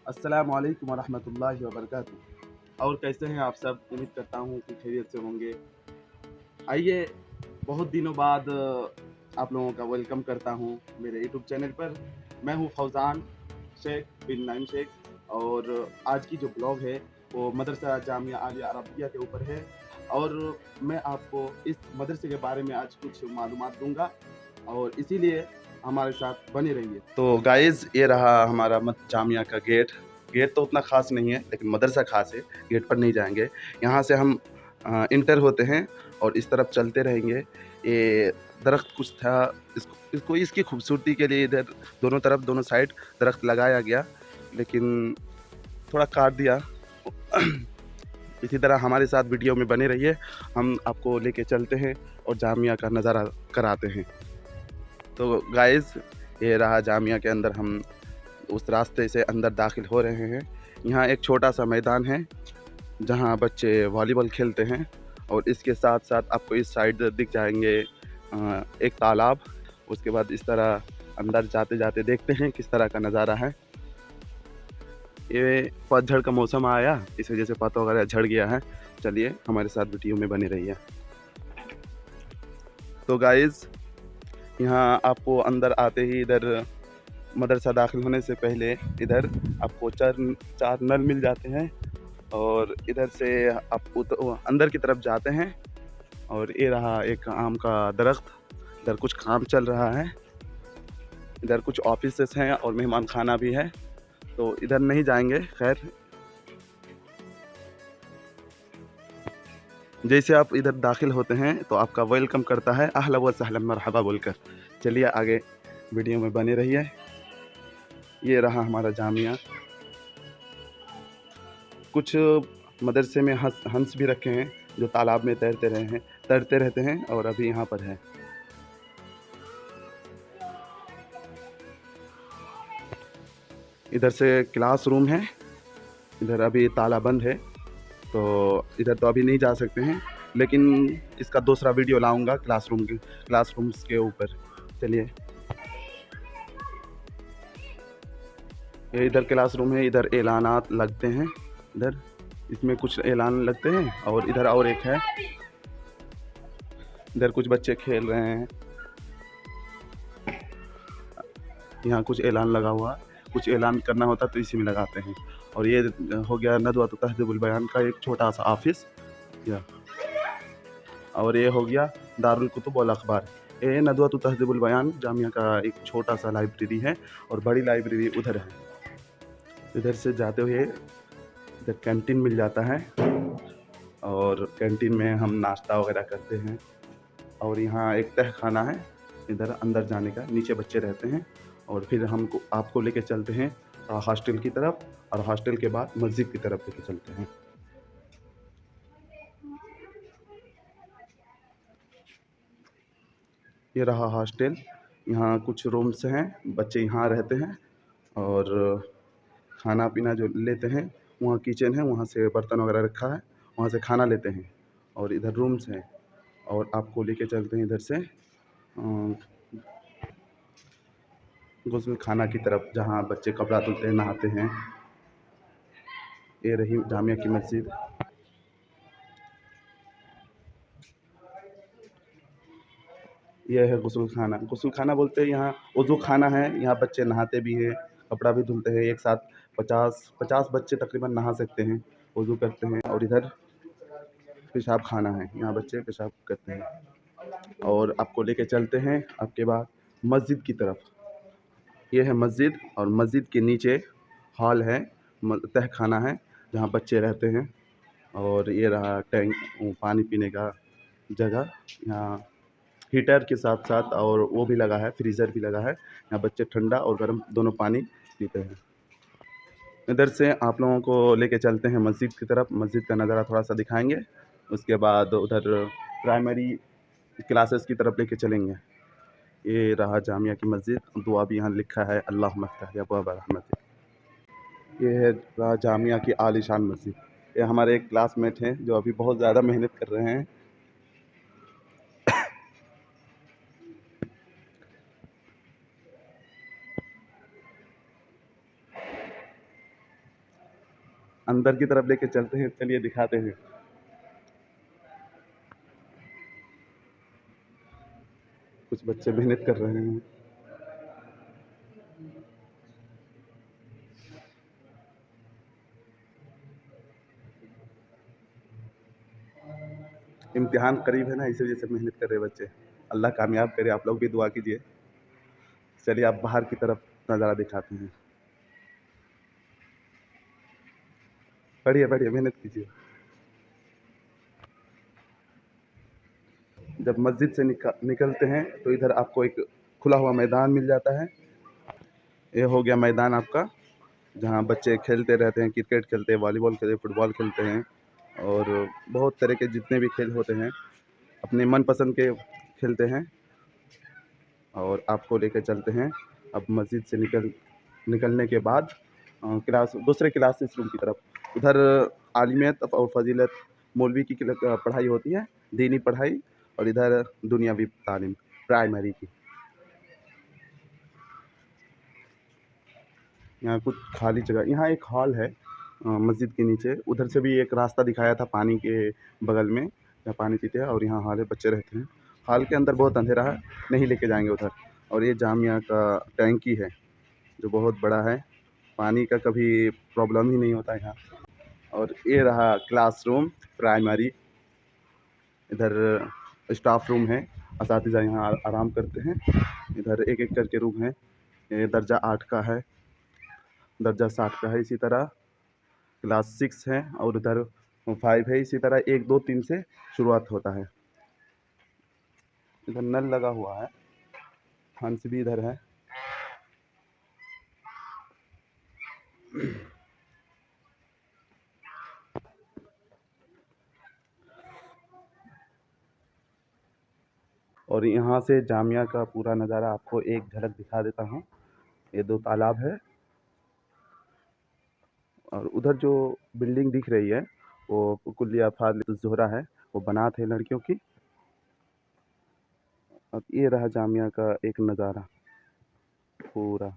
अस्सलाम वालेकुम वरहमतुल्लाहि वबरकातुहू। और कैसे हैं आप सब? उम्मीद करता हूँ कि खैरियत से होंगे। आइए, बहुत दिनों बाद आप लोगों का वेलकम करता हूँ मेरे यूट्यूब चैनल पर। मैं हूँ फौज़ान शेख बिन नाइम शेख और आज की जो ब्लॉग है वो मदरसा जामिया आलिया अरबिया के ऊपर है और मैं आपको इस मदरसे के बारे में आज कुछ मालूमात दूंगा और इसीलिए हमारे साथ बने रहिए। तो गाइज़, ये रहा हमारा जामिया का गेट। गेट तो उतना ख़ास नहीं है लेकिन मदरसा ख़ास है। गेट पर नहीं जाएंगे, यहाँ से हम इंटर होते हैं और इस तरफ चलते रहेंगे। ये दरख्त कुछ था, इसको इसकी खूबसूरती के लिए इधर दोनों तरफ दोनों साइड दरख्त लगाया गया, लेकिन थोड़ा काट दिया। इसी तरह हमारे साथ वीडियो में बने रहिए, हम आपको लेके चलते हैं और जामिया का नज़ारा कराते हैं। तो गाइज़, ये रहा जामिया के अंदर, हम उस रास्ते से अंदर दाखिल हो रहे हैं। यहाँ एक छोटा सा मैदान है जहाँ बच्चे वॉलीबॉल खेलते हैं और इसके साथ साथ आपको इस साइड दिख जाएंगे एक तालाब। उसके बाद इस तरह अंदर जाते जाते देखते हैं किस तरह का नज़ारा है। ये पतझड़ का मौसम आया, इस वजह से पत्ता वगैरह झड़ गया है। चलिए हमारे साथ वीडियो में बने रहिए। तो गाइज़, यहाँ आपको अंदर आते ही इधर मदरसा दाखिल होने से पहले इधर आपको चार नल मिल जाते हैं और इधर से आप अंदर की तरफ जाते हैं और ये रहा एक आम का दरख्त। इधर कुछ काम चल रहा है, इधर कुछ ऑफिसेस हैं और मेहमान खाना भी है, तो इधर नहीं जाएंगे। खैर, जैसे आप इधर दाखिल होते हैं तो आपका वेलकम करता है अहला व सहला मरहबा बोलकर। चलिए आगे वीडियो में बने रहिए। ये रहा हमारा जामिया। कुछ मदरसे में हंस भी रखे हैं जो तालाब में तैरते रहते हैं और अभी यहाँ पर है। इधर से क्लासरूम है, इधर अभी ताला बंद है तो इधर तो अभी नहीं जा सकते हैं, लेकिन इसका दूसरा वीडियो लाऊंगा क्लासरूम्स के ऊपर। चलिए, ये इधर क्लासरूम है, इधर ऐलानात लगते हैं। इधर इसमें कुछ ऐलान लगते हैं और इधर और एक है, इधर कुछ बच्चे खेल रहे हैं। यहाँ कुछ ऐलान लगा हुआ, कुछ ऐलान करना होता तो इसी में लगाते हैं। और ये हो गया नदवत तहज़ीबुल बयान का एक छोटा सा ऑफिस, और ये हो गया दारुल कुतुब वल अखबार। ये नदवत तहज़ीबुल बयान जामिया का एक छोटा सा लाइब्रेरी है और बड़ी लाइब्रेरी उधर है। इधर से जाते हुए इधर कैंटीन मिल जाता है और कैंटीन में हम नाश्ता वगैरह करते हैं। और यहाँ एक तह खाना है, इधर अंदर जाने का, नीचे बच्चे रहते हैं और फिर आपको लेके चलते हैं हॉस्टल की तरफ और हॉस्टल के बाद मस्जिद की तरफ लेके चलते हैं। ये रहा हॉस्टल, यहाँ कुछ रूम्स हैं, बच्चे यहाँ रहते हैं और खाना पीना जो लेते हैं, वहाँ किचन है, वहाँ से बर्तन वगैरह रखा है, वहाँ से खाना लेते हैं और इधर रूम्स हैं। और आपको लेके चलते हैं इधर से गुस्ल खाना की तरफ, जहाँ बच्चे कपड़ा धुलते हैं, नहाते हैं। ये रही जामिया की मस्जिद। ये है गुस्ल खाना बोलते हैं यहाँ, वज़ू खाना है। यहाँ बच्चे नहाते भी हैं, कपड़ा भी धुलते हैं। एक साथ 50 बच्चे तकरीबन नहा सकते हैं, वज़ू करते हैं। और इधर पेशाब खाना है, यहाँ बच्चे पेशाब करते हैं। और आपको लेके चलते हैं आपके बाद मस्जिद की तरफ। ये है मस्जिद और मस्जिद के नीचे हॉल है, तह खाना है जहाँ बच्चे रहते हैं। और ये रहा टैंक, पानी पीने का जगह। यहाँ हीटर के साथ साथ और वो भी लगा है, फ्रीज़र भी लगा है। यहाँ बच्चे ठंडा और गर्म दोनों पानी पीते हैं। इधर से आप लोगों को लेके चलते हैं मस्जिद की तरफ, मस्जिद का नज़ारा थोड़ा सा दिखाएंगे। उसके बाद उधर प्राइमरी क्लासेस की तरफ लेके चलेंगे। ये रहा जामिया की मस्जिद, दुआ भी यहाँ लिखा है, अल्लाहुम्मा इफ्तह अबवाब रहमतिक। ये है रहा जामिया की आलीशान मस्जिद। ये हमारे एक क्लासमेट हैं जो अभी बहुत ज़्यादा मेहनत कर रहे हैं। अंदर की तरफ लेके चलते हैं, चलिए दिखाते हैं। कुछ बच्चे मेहनत कर रहे हैं। इम्तिहान करीब है ना, इसी वजह से मेहनत कर रहे हैं बच्चे। अल्लाह कामयाब करे, आप लोग भी दुआ कीजिए। चलिए आप बाहर की तरफ नज़ारा दिखाते हैं। पढ़िए पढ़िए, मेहनत कीजिए। जब मस्जिद से निकलते हैं तो इधर आपको एक खुला हुआ मैदान मिल जाता है। ये हो गया मैदान आपका, जहाँ बच्चे खेलते रहते हैं, क्रिकेट खेलते हैं, वॉलीबॉल खेलते हैं, फुटबॉल खेलते हैं और बहुत तरह के जितने भी खेल होते हैं अपने मनपसंद के खेलते हैं। और आपको लेकर चलते हैं अब मस्जिद से निकलने के बाद क्लास दूसरे क्लासेस रूम की तरफ। उधर आलिमियत और फजीलत मौलवी की पढ़ाई होती है, दीनी पढ़ाई, और इधर दुनियावी तालीम प्राइमरी की। यहाँ कुछ खाली जगह, यहाँ एक हॉल है मस्जिद के नीचे। उधर से भी एक रास्ता दिखाया था पानी के बगल में, जहाँ पानी पीते हैं, और यहाँ हॉल है, बच्चे रहते हैं। हॉल के अंदर बहुत अंधेरा है, नहीं लेके जाएंगे उधर। और ये जामिया का टैंकी है जो बहुत बड़ा है, पानी का कभी प्रॉब्लम ही नहीं होता है यहाँ। और ये रहा क्लासरूम प्राइमरी। इधर स्टाफ रूम है, असातिज़ा यहाँ आराम करते हैं। इधर एक एक करके रूम है। ये दर्जा 8 का है, दर्जा 7 का है, इसी तरह क्लास 6 है, और उधर 5 है। इसी तरह 1 2 3 से शुरुआत होता है। इधर नल लगा हुआ है, हंस भी इधर है। और यहाँ से जामिया का पूरा नज़ारा आपको एक झलक दिखा देता हूँ। ये 2 तालाब है, और उधर जो बिल्डिंग दिख रही है वो कुल्लिया फाज़िलतुज़ ज़ोहरा है, वो बनात है लड़कियों की। अब ये रहा जामिया का एक नज़ारा पूरा।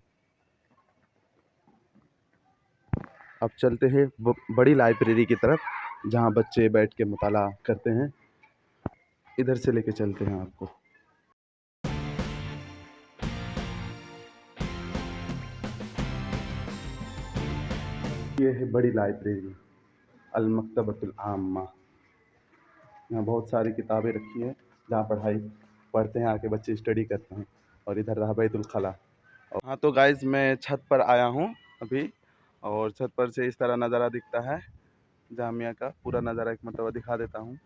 अब चलते हैं बड़ी लाइब्रेरी की तरफ, जहाँ बच्चे बैठ के मुताला करते हैं। इधर से लेके चलते हैं आपको। ये है बड़ी लाइब्रेरी, अल मकतबतुल आम्मा। यहाँ बहुत सारी किताबें रखी हैं, जहाँ पढ़ते हैं आके बच्चे, स्टडी करते हैं। और इधर रहा बैतुल खला। हाँ तो गाइज़, मैं छत पर आया हूँ अभी, और छत पर से इस तरह नज़ारा दिखता है। जामिया का पूरा नज़ारा एक मरतबा दिखा देता हूँ।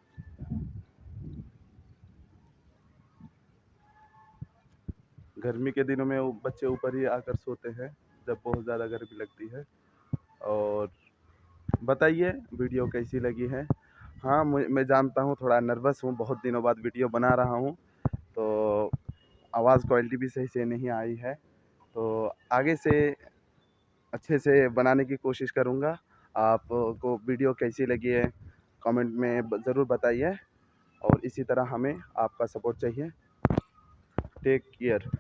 गर्मी के दिनों में बच्चे ऊपर ही आकर सोते हैं जब बहुत ज़्यादा गर्मी लगती है। और बताइए वीडियो कैसी लगी है। हाँ, मैं जानता हूँ थोड़ा नर्वस हूँ, बहुत दिनों बाद वीडियो बना रहा हूँ, तो आवाज़ क्वालिटी भी सही से नहीं आई है। तो आगे से अच्छे से बनाने की कोशिश करूँगा। आपको वीडियो कैसी लगी है कमेंट में ज़रूर बताइए, और इसी तरह हमें आपका सपोर्ट चाहिए। Take care.